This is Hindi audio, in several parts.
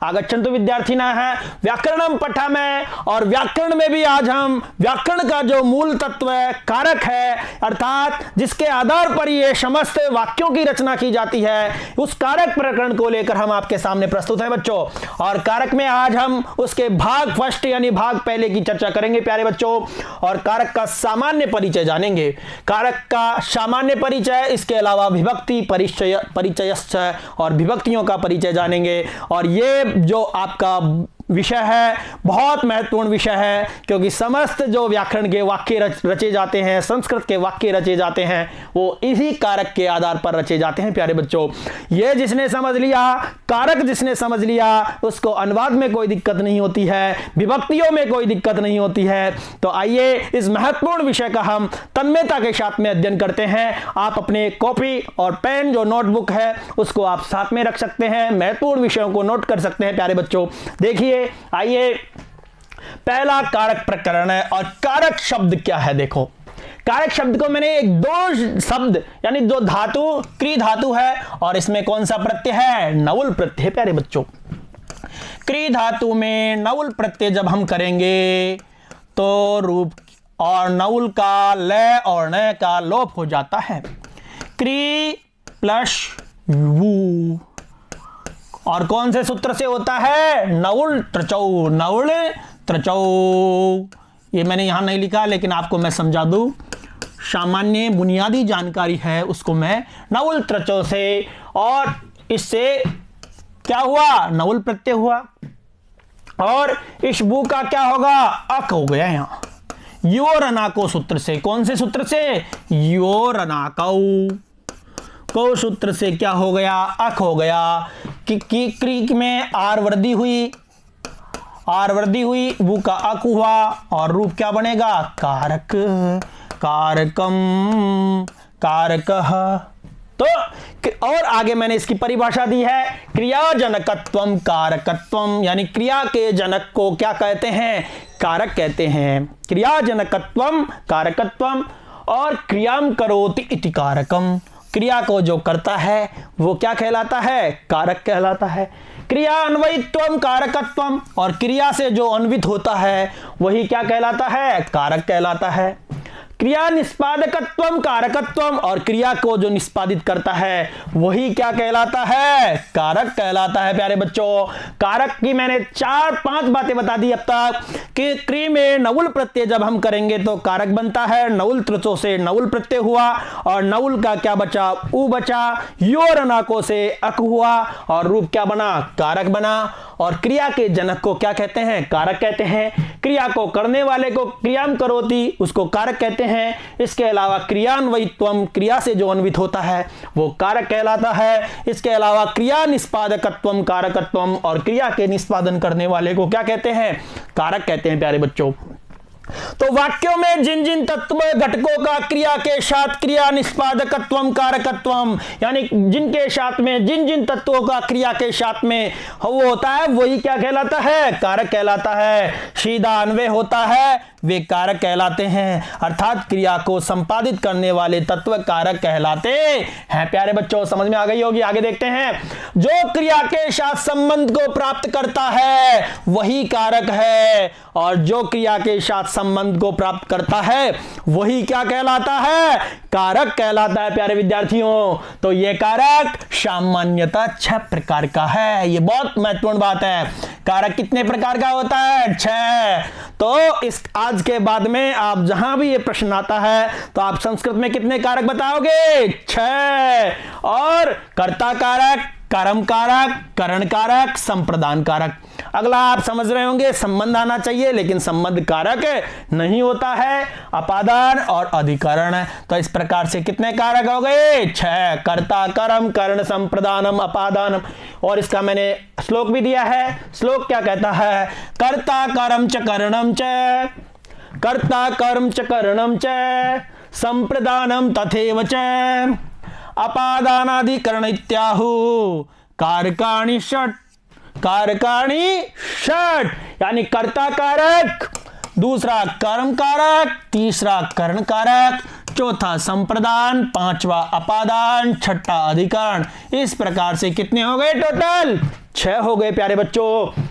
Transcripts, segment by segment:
आगच्छन्तु विद्यार्थिनः व्याकरणं पठामः। और व्याकरण में भी आज हम व्याकरण का जो मूल तत्व है, कारक है, अर्थात जिसके आधार पर ये समस्त वाक्यों की रचना की जाती है, उस कारक प्रकरण को लेकर हम आपके सामने प्रस्तुत हैं बच्चों। और कारक में आज हम उसके भाग फर्स्ट यानी भाग पहले की चर्चा करेंगे प्यारे बच्चों। और कारक का सामान्य परिचय जानेंगे, कारक का सामान्य परिचय, इसके अलावा विभक्ति परिचयश्च और विभक्तियों का परिचय जानेंगे। और ये जो आपका विषय है बहुत महत्वपूर्ण विषय है, क्योंकि समस्त जो व्याकरण के वाक्य रचे जाते हैं, संस्कृत के वाक्य रचे जाते हैं, वो इसी कारक के आधार पर रचे जाते हैं प्यारे बच्चों। ये जिसने समझ लिया, कारक जिसने समझ लिया, उसको अनुवाद में कोई दिक्कत नहीं होती है, विभक्तियों में कोई दिक्कत नहीं होती है। तो आइए इस महत्वपूर्ण विषय का हम तन्मयता के साथ में अध्ययन करते हैं। आप अपने कॉपी और पेन जो नोटबुक है उसको आप साथ में रख सकते हैं, महत्वपूर्ण विषयों को नोट कर सकते हैं प्यारे बच्चों। देखिए आइए, पहला कारक प्रकरण है। और कारक शब्द क्या है? देखो, कारक शब्द को मैंने एक दो शब्द यानी दो धातु, क्री धातु है और इसमें कौन सा प्रत्यय है? नवुल प्रत्यय प्यारे बच्चों। क्री धातु में नवुल प्रत्यय जब हम करेंगे तो रूप और नवुल का ल और न का लोप हो जाता है। क्री प्लस वू, और कौन से सूत्र से होता है? नवुल त्रचौ, नवुल त्रचौ। ये मैंने यहां नहीं लिखा, लेकिन आपको मैं समझा दूं, सामान्य बुनियादी जानकारी है उसको मैं नवुल त्रचौ से, और इससे क्या हुआ? नवुल प्रत्यय हुआ। और इस बू का क्या होगा? अक हो गया यहां योरनाको सूत्र से। कौन से सूत्र से? योरनाको को सूत्र से क्या हो गया? अक हो गया। कि क्रीक में आर वृद्धि हुई, आर वृद्धि हुई, वो का अक हुआ और रूप क्या बनेगा? कारक, कारकम, कारकः। तो और आगे मैंने इसकी परिभाषा दी है, क्रियाजनकत्वम कारकत्वम, यानी क्रिया के जनक को क्या कहते हैं? कारक कहते हैं। क्रियाजनकत्वम कारकत्वम और क्रियाम करोति इति कारकम, क्रिया को जो करता है वो क्या कहलाता है? कारक कहलाता है। क्रिया अन्वयित्वम कारकत्वम, और क्रिया से जो अन्वित होता है वही क्या कहलाता है? कारक कहलाता है। क्रिया निष्पादकत्वम कारकत्वम, और क्रिया को जो निष्पादित करता है वही क्या कहलाता है? कारक कहलाता है प्यारे बच्चों। कारक की मैंने 4-5 बातें बता दी अब तक कि क्री में नवुल प्रत्यय जब हम करेंगे तो कारक बनता है। नवुल त्रचो से नवुल प्रत्यय हुआ और नवुल का क्या बचा? उ बचा। योरनाको से अक हुआ और रूप क्या बना? कारक बना। और क्रिया के जनक को क्या कहते हैं? कारक कहते हैं। क्रिया को करने वाले को क्रियाम करोति, उसको कारक कहते हैं। इसके अलावा क्रियान्वयित्वम, क्रिया से जो अन्वित होता है वो कारक कहलाता है। इसके अलावा क्रिया निष्पादकत्वम कारकत्वम, और क्रिया के निष्पादन करने वाले को क्या कहते हैं? कारक कहते हैं प्यारे बच्चों। तो वाक्यों में जिन जिन तत्व घटकों का क्रिया के साथ क्रिया निष्पादकत्वम कारकत्वम, यानी जिनके साथ में जिन जिन तत्वों का क्रिया के साथ में वो होता है वही क्या कहलाता है? कारक कहलाता है। सीधा अन्वय होता है वे कारक कहलाते हैं, अर्थात क्रिया को संपादित करने वाले तत्व कारक कहलाते हैं प्यारे बच्चों। समझ में आ गई होगी। आगे देखते हैं, जो क्रिया के साथ संबंध को प्राप्त करता है वही कारक है, और जो क्रिया के साथ संबंध को प्राप्त करता है वही क्या कहलाता है? कारक कहलाता है प्यारे विद्यार्थियों। तो ये कारक सामान्यतः 6 प्रकार का है। ये बहुत महत्वपूर्ण बात है। कारक कितने प्रकार का होता है? 6। तो इस आज के बाद में आप जहां भी ये प्रश्न आता है तो आप संस्कृत में कितने कारक बताओगे? 6। और कर्ता कारक, कर्म कारक, करण कारक, संप्रदान कारक। अगला आप समझ रहे होंगे संबंध आना चाहिए, लेकिन संबंध कारक नहीं होता है, अपादान और अधिकरण। तो इस प्रकार से कितने कारक हो गए? 6। कर्ता, कर्म, करण, संप्रदानम, अपादानम। और इसका मैंने श्लोक भी दिया है। श्लोक क्या कहता है? कर्ता कर्म च करणम च, कर्ता कर्म च करणम च, संप्रदानम तथैव च, अपादानाधिकरण इत्याहु कारकाणि षट्, कारकाणि षट्, यानी कर्ता कारक, दूसरा कर्म कारक, तीसरा करण कारक, चौथा संप्रदान, पांचवा अपादान, छठा अधिकरण। इस प्रकार से कितने हो गए टोटल? 6 हो गए प्यारे बच्चों।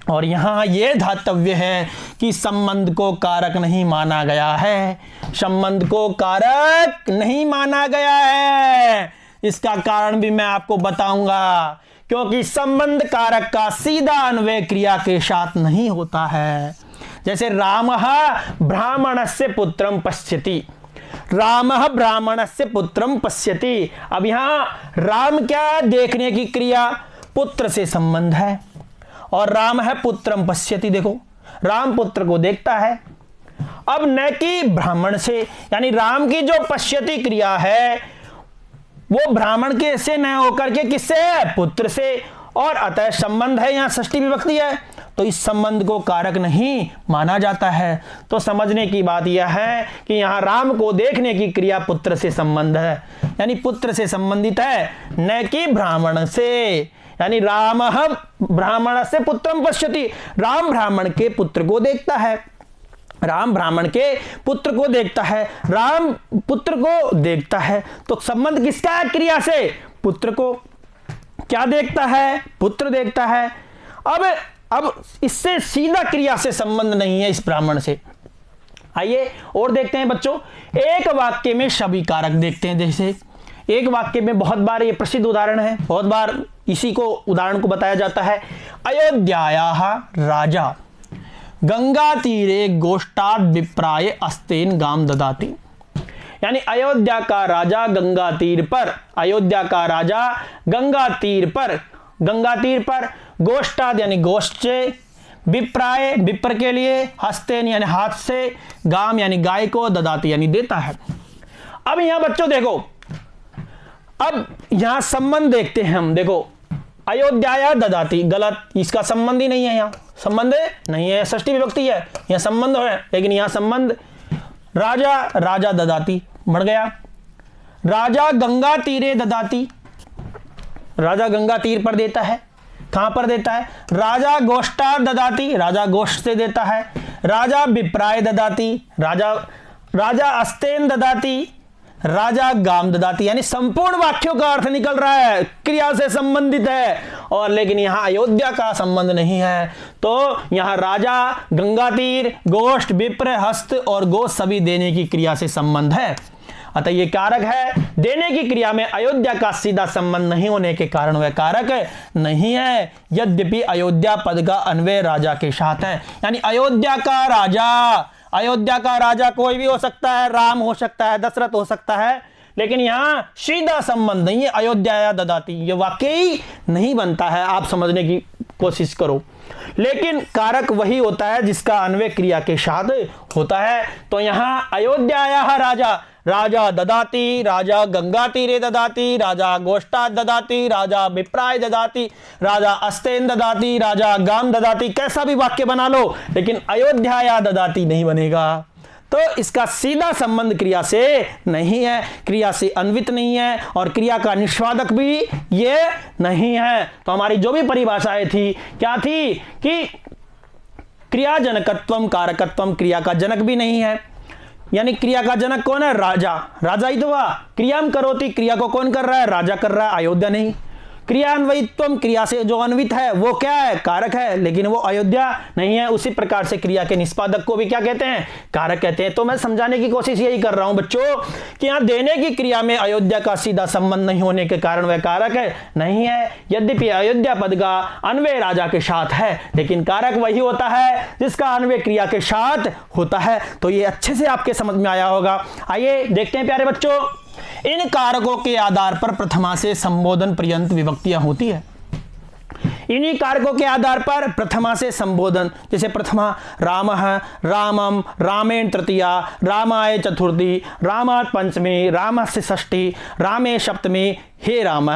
और यहां यह धातव्य है कि संबंध को कारक नहीं माना गया है, संबंध को कारक नहीं माना गया है। इसका कारण भी मैं आपको बताऊंगा, क्योंकि संबंध कारक का सीधा अन्वय क्रिया के साथ नहीं होता है। जैसे रामः ब्राह्मणस्य पुत्रम पश्यति, रामः ब्राह्मणस्य पुत्रम पश्यति। अब यहां राम क्या देखने की क्रिया, पुत्र से संबंध है, और राम है पुत्रम पश्यति, देखो राम पुत्र को देखता है। अब न कि ब्राह्मण से, यानी राम की जो पश्यति क्रिया है वो ब्राह्मण के से न होकर के किससे है, पुत्र से, और अतः संबंध है, यहां षष्ठी विभक्ति है, तो इस संबंध को कारक नहीं माना जाता है। तो समझने की बात यह है कि यहां राम को देखने की क्रिया पुत्र से संबंध है, यानी पुत्र से संबंधित है, न कि ब्राह्मण से। यानी राम ब्राह्मण से पुत्रम पश्यति, राम ब्राह्मण के पुत्र को देखता है, राम ब्राह्मण के पुत्र को देखता है, राम पुत्र को देखता है। तो संबंध किसका है, क्रिया से, पुत्र को क्या देखता है, पुत्र देखता है। अब इससे सीधा क्रिया से संबंध नहीं है इस ब्राह्मण से। आइए और देखते हैं बच्चों, एक वाक्य में सभी कारक देखते हैं। जैसे एक वाक्य में बहुत बार, ये प्रसिद्ध उदाहरण है, बहुत बार इसी को उदाहरण को बताया जाता है। अयोध्यायाः राजा गंगा तीरे गोष्ठाद विप्राय अस्तेन गाम ददाति। यानी अयोध्या का राजा गंगा तीर पर, अयोध्या का राजा गंगा तीर पर गोष्ठाद यानी गोष्ठ से, विप्राय विप्र के लिए, हस्तेन यानी हाथ से, गाम यानी गाय को, ददाति यानी देता है। अब यहां बच्चों देखो, अब यहां संबंध देखते हैं हम। देखो अयोध्या ददाति, गलत, इसका संबंध ही नहीं है, यहां संबंध नहीं है, षष्ठी विभक्ति है, यहां संबंध है, लेकिन यहां संबंध राजा, राजा ददाति बढ़ गया। राजा गंगा तीरे ददाति, राजा गंगा तीर पर देता है, कहां पर देता है, राजा गोष्ठा ददाति, राजा गोष्ठ से देता है। राजा विप्राय ददाति, राजा अस्तेन ददाति, राजा गाम ददाति। यानी संपूर्ण वाक्यों का अर्थ निकल रहा है, क्रिया से संबंधित है, और लेकिन यहां अयोध्या का संबंध नहीं है। तो यहां राजा, गंगा तीर, गोष्ठ, विप्र, हस्त और गोष्ठ सभी देने की क्रिया से संबंध है, अतः ये कारक है। देने की क्रिया में अयोध्या का सीधा संबंध नहीं होने के कारण वह कारक नहीं है, यद्यपि अयोध्या पद का अन्वय राजा के साथ है। यानी अयोध्या का राजा कोई भी हो सकता है, राम हो सकता है, दशरथ हो सकता है, लेकिन यहां सीधा संबंध नहीं है, अयोध्या ददाति, ये वाकई नहीं बनता है। आप समझने की कोशिश करो, लेकिन कारक वही होता है जिसका अन्वय क्रिया के साथ होता है। तो यहां अयोध्यायाः राजा, राजा ददाति, राजा गंगा तीरे ददाति, राजा गोष्ठा ददाति, राजा विप्राय ददाति, राजा अस्तेन ददाति, राजा गाम ददाति, कैसा भी वाक्य बना लो, लेकिन अयोध्या ददाति नहीं बनेगा। तो इसका सीधा संबंध क्रिया से नहीं है, क्रिया से अन्वित नहीं है, और क्रिया का निष्पादक भी ये नहीं है। तो हमारी जो भी परिभाषाएं थी, क्या थी कि क्रिया जनकत्वम कारकत्वम, क्रिया का जनक भी नहीं है, यानी क्रिया का जनक कौन है, राजा, राजा ही तो हुआ। क्रियाम करोति, क्रिया को कौन कर रहा है, राजा कर रहा है, अयोध्या नहीं। क्रियान्वयित्वम, क्रिया से जो अन्वित है वो क्या है, कारक है, लेकिन वो अयोध्या नहीं है। उसी प्रकार से क्रिया के निष्पादक को भी क्या कहते हैं, कारक कहते हैं। तो मैं समझाने की कोशिश यही कर रहा हूं बच्चों कि यहां देने की क्रिया में अयोध्या का सीधा संबंध नहीं होने के कारण वह कारक है नहीं है, यद्यपि अयोध्या पद का अन्वय राजा के साथ है, लेकिन कारक वही होता है जिसका अन्वय क्रिया के साथ होता है। तो ये अच्छे से आपके समझ में आया होगा। आइए देखते हैं प्यारे बच्चों, इन कारकों के आधार पर प्रथमा से संबोधन पर्यंत विभक्तियां होती है। इन्हीं कारकों के आधार पर प्रथमा से संबोधन, जैसे प्रथमा रामः, रामम, रामेण तृतीया, रामाय चतुर्थी, रामात् पंचमी, रामस्य षष्ठी, रामे सप्तमी, हे राम,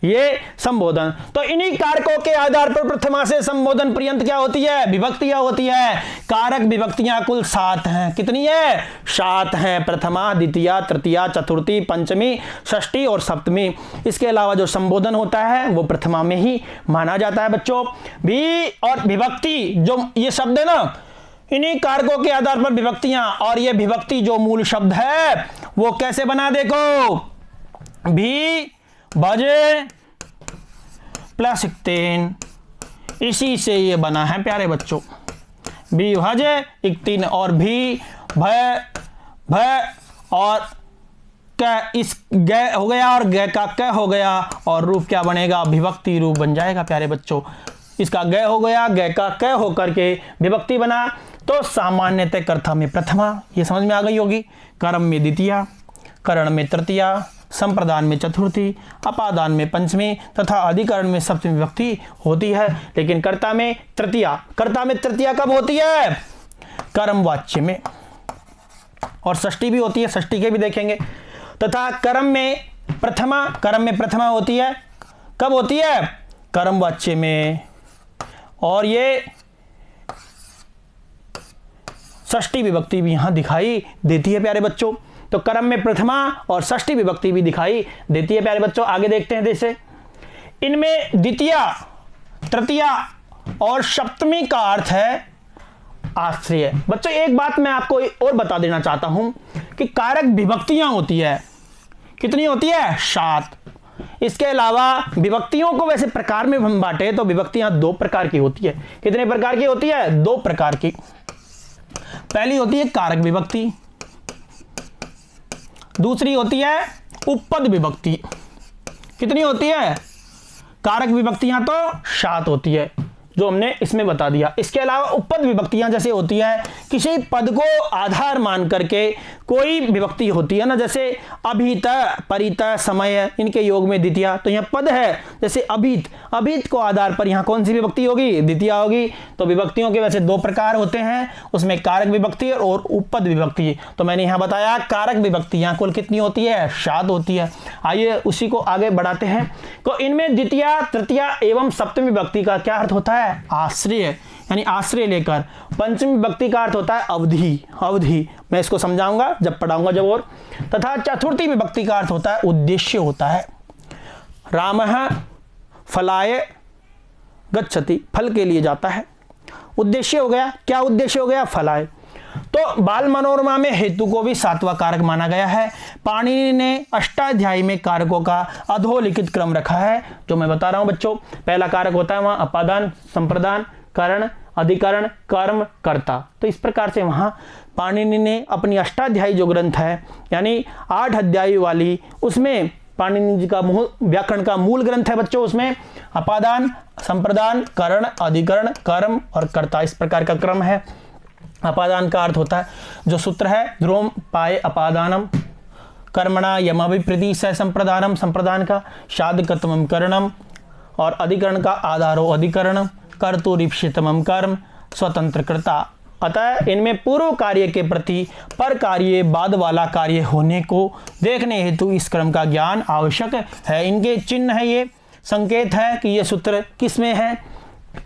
ये संबोधन। तो इन्हीं कारकों के आधार पर प्रथमा से संबोधन पर्यंत क्या होती है, विभक्तियां होती है। कारक विभक्तियां कुल 7 हैं। कितनी है, 7 हैं। प्रथमा, द्वितीया, तृतीया, चतुर्थी, पंचमी, षष्ठी और सप्तमी। इसके अलावा जो संबोधन होता है वो प्रथमा में ही माना जाता है बच्चों। भी और विभक्ति, जो ये शब्द है ना, इन्हीं कारकों के आधार पर विभक्तियां, और ये विभक्ति जो मूल शब्द है वो कैसे बना, देखो, भी बजे प्लस इक्तेन इसी से ये बना है प्यारे बच्चों। भी भज एक 3 और भी भय भय और क इस ग हो गया और ग का क हो गया और रूप क्या बनेगा, विभक्ति रूप बन जाएगा प्यारे बच्चों। इसका ग हो गया, ग का क होकर के विभक्ति बना। तो सामान्यतः कर्ता में प्रथमा, ये समझ में आ गई होगी, कर्म में द्वितीया, करण में तृतीया, संप्रदान में चतुर्थी, अपादान में पंचमी तथा अधिकरण में सप्तमी विभक्ति होती है। लेकिन कर्ता में तृतीया, कर्ता में तृतीया कब होती है, कर्म वाच्य में, और षष्ठी भी होती है, षष्ठी के भी देखेंगे। तथा कर्म में प्रथमा, कर्म में प्रथमा होती है, कब होती है, कर्म वाच्य में, और ये षष्ठी विभक्ति भी यहां दिखाई देती है प्यारे बच्चों। तो कर्म में प्रथमा और षष्ठी विभक्ति भी दिखाई देती है प्यारे बच्चों। आगे देखते हैं जैसे इनमें द्वितीया, तृतीया और सप्तमी का अर्थ है आश्रय। बच्चों एक बात मैं आपको और बता देना चाहता हूं कि कारक विभक्तियां होती है, कितनी होती है, 7। इसके अलावा विभक्तियों को वैसे प्रकार में हम बांटे तो विभक्तियां 2 प्रकार की होती है। कितने प्रकार की होती है, 2 प्रकार की। पहली होती है कारक विभक्ति, दूसरी होती है उपपद विभक्ति। कितनी होती है, कारक विभक्तियां तो 7 होती है जो हमने इसमें बता दिया। इसके अलावा उपपद विभक्तियां जैसे होती है किसी पद को आधार मान करके कोई विभक्ति होती है ना, जैसे अभित, परित, समय, इनके योग में द्वितीया। तो यहाँ पद है जैसे अभित, अभित को आधार पर यहाँ कौन सी विभक्ति होगी, द्वितीया होगी। तो विभक्तियों के वैसे 2 प्रकार होते हैं, उसमें कारक विभक्ति और उपपद विभक्ति। तो मैंने यहाँ बताया कारक विभक्तियां कुल कितनी होती है, 7 होती है। आइए उसी को आगे बढ़ाते हैं। तो इनमें द्वितीया, तृतीया एवं सप्तमी विभक्ति का क्या अर्थ होता है, आश्रय, यानी आश्रय लेकर। पंचमी विभक्ति का अर्थ होता है अवधि, अवधि, मैं इसको समझाऊंगा जब पढ़ाऊंगा जब और। तथा चतुर्थी विभक्ति का अर्थ होता है उद्देश्य होता है। रामः फलाय गच्छति, फल के लिए जाता है, उद्देश्य हो गया। क्या उद्देश्य हो गया, फलाय। तो बाल मनोरमा में हेतु को भी 7वां कारक माना गया है। पाणिनि ने अष्टाध्यायी में कारकों का अधोलिखित क्रम रखा है, जो मैं बता रहा हूं बच्चों। पहला कारक होता है वहां अपादान, संप्रदान, करण, अधिकरण, कर्म, कर्ता। तो इस प्रकार से वहां पाणिनि ने अपनी अष्टाध्यायी जो ग्रंथ है यानी 8 अध्याय वाली, उसमें पाणिनि जी का व्याकरण का मूल ग्रंथ है बच्चों, उसमें अपादान, संप्रदान, करण, अधिकरण, कर्म और कर्ता, इस प्रकार का क्रम है। अपादान का अर्थ होता है जो सूत्र है, ध्रुवम पाए अपादानम कर्मणा यमभिप्रति स संप्रदानम, संप्रदान का शादकतमम करणम, और अधिकरण का आधारो अधिकरण, कर्तुरीप्सितमम कर्म, स्वतंत्र कर्ता। अतः इनमें पूर्व कार्य के प्रति पर कार्य बाद वाला कार्य होने को देखने हेतु इस क्रम का ज्ञान आवश्यक है। इनके चिन्ह है, ये संकेत है कि ये सूत्र किस में है,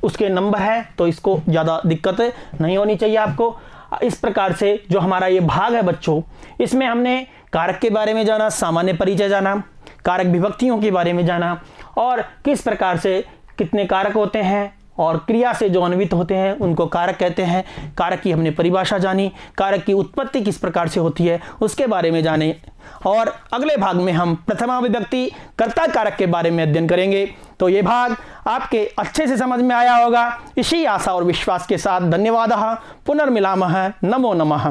उसके नंबर है, तो इसको ज़्यादा दिक्कत नहीं होनी चाहिए आपको। इस प्रकार से जो हमारा ये भाग है बच्चों, इसमें हमने कारक के बारे में जाना, सामान्य परिचय जाना, कारक विभक्तियों के बारे में जाना, और किस प्रकार से कितने कारक होते हैं और क्रिया से जो अन्वित होते हैं उनको कारक कहते हैं। कारक की हमने परिभाषा जानी, कारक की उत्पत्ति किस प्रकार से होती है उसके बारे में जाने, और अगले भाग में हम प्रथमा विभक्ति कर्ता कारक के बारे में अध्ययन करेंगे। तो ये भाग आपके अच्छे से समझ में आया होगा, इसी आशा और विश्वास के साथ धन्यवाद। पुनर्मिलामः, नमो नमः।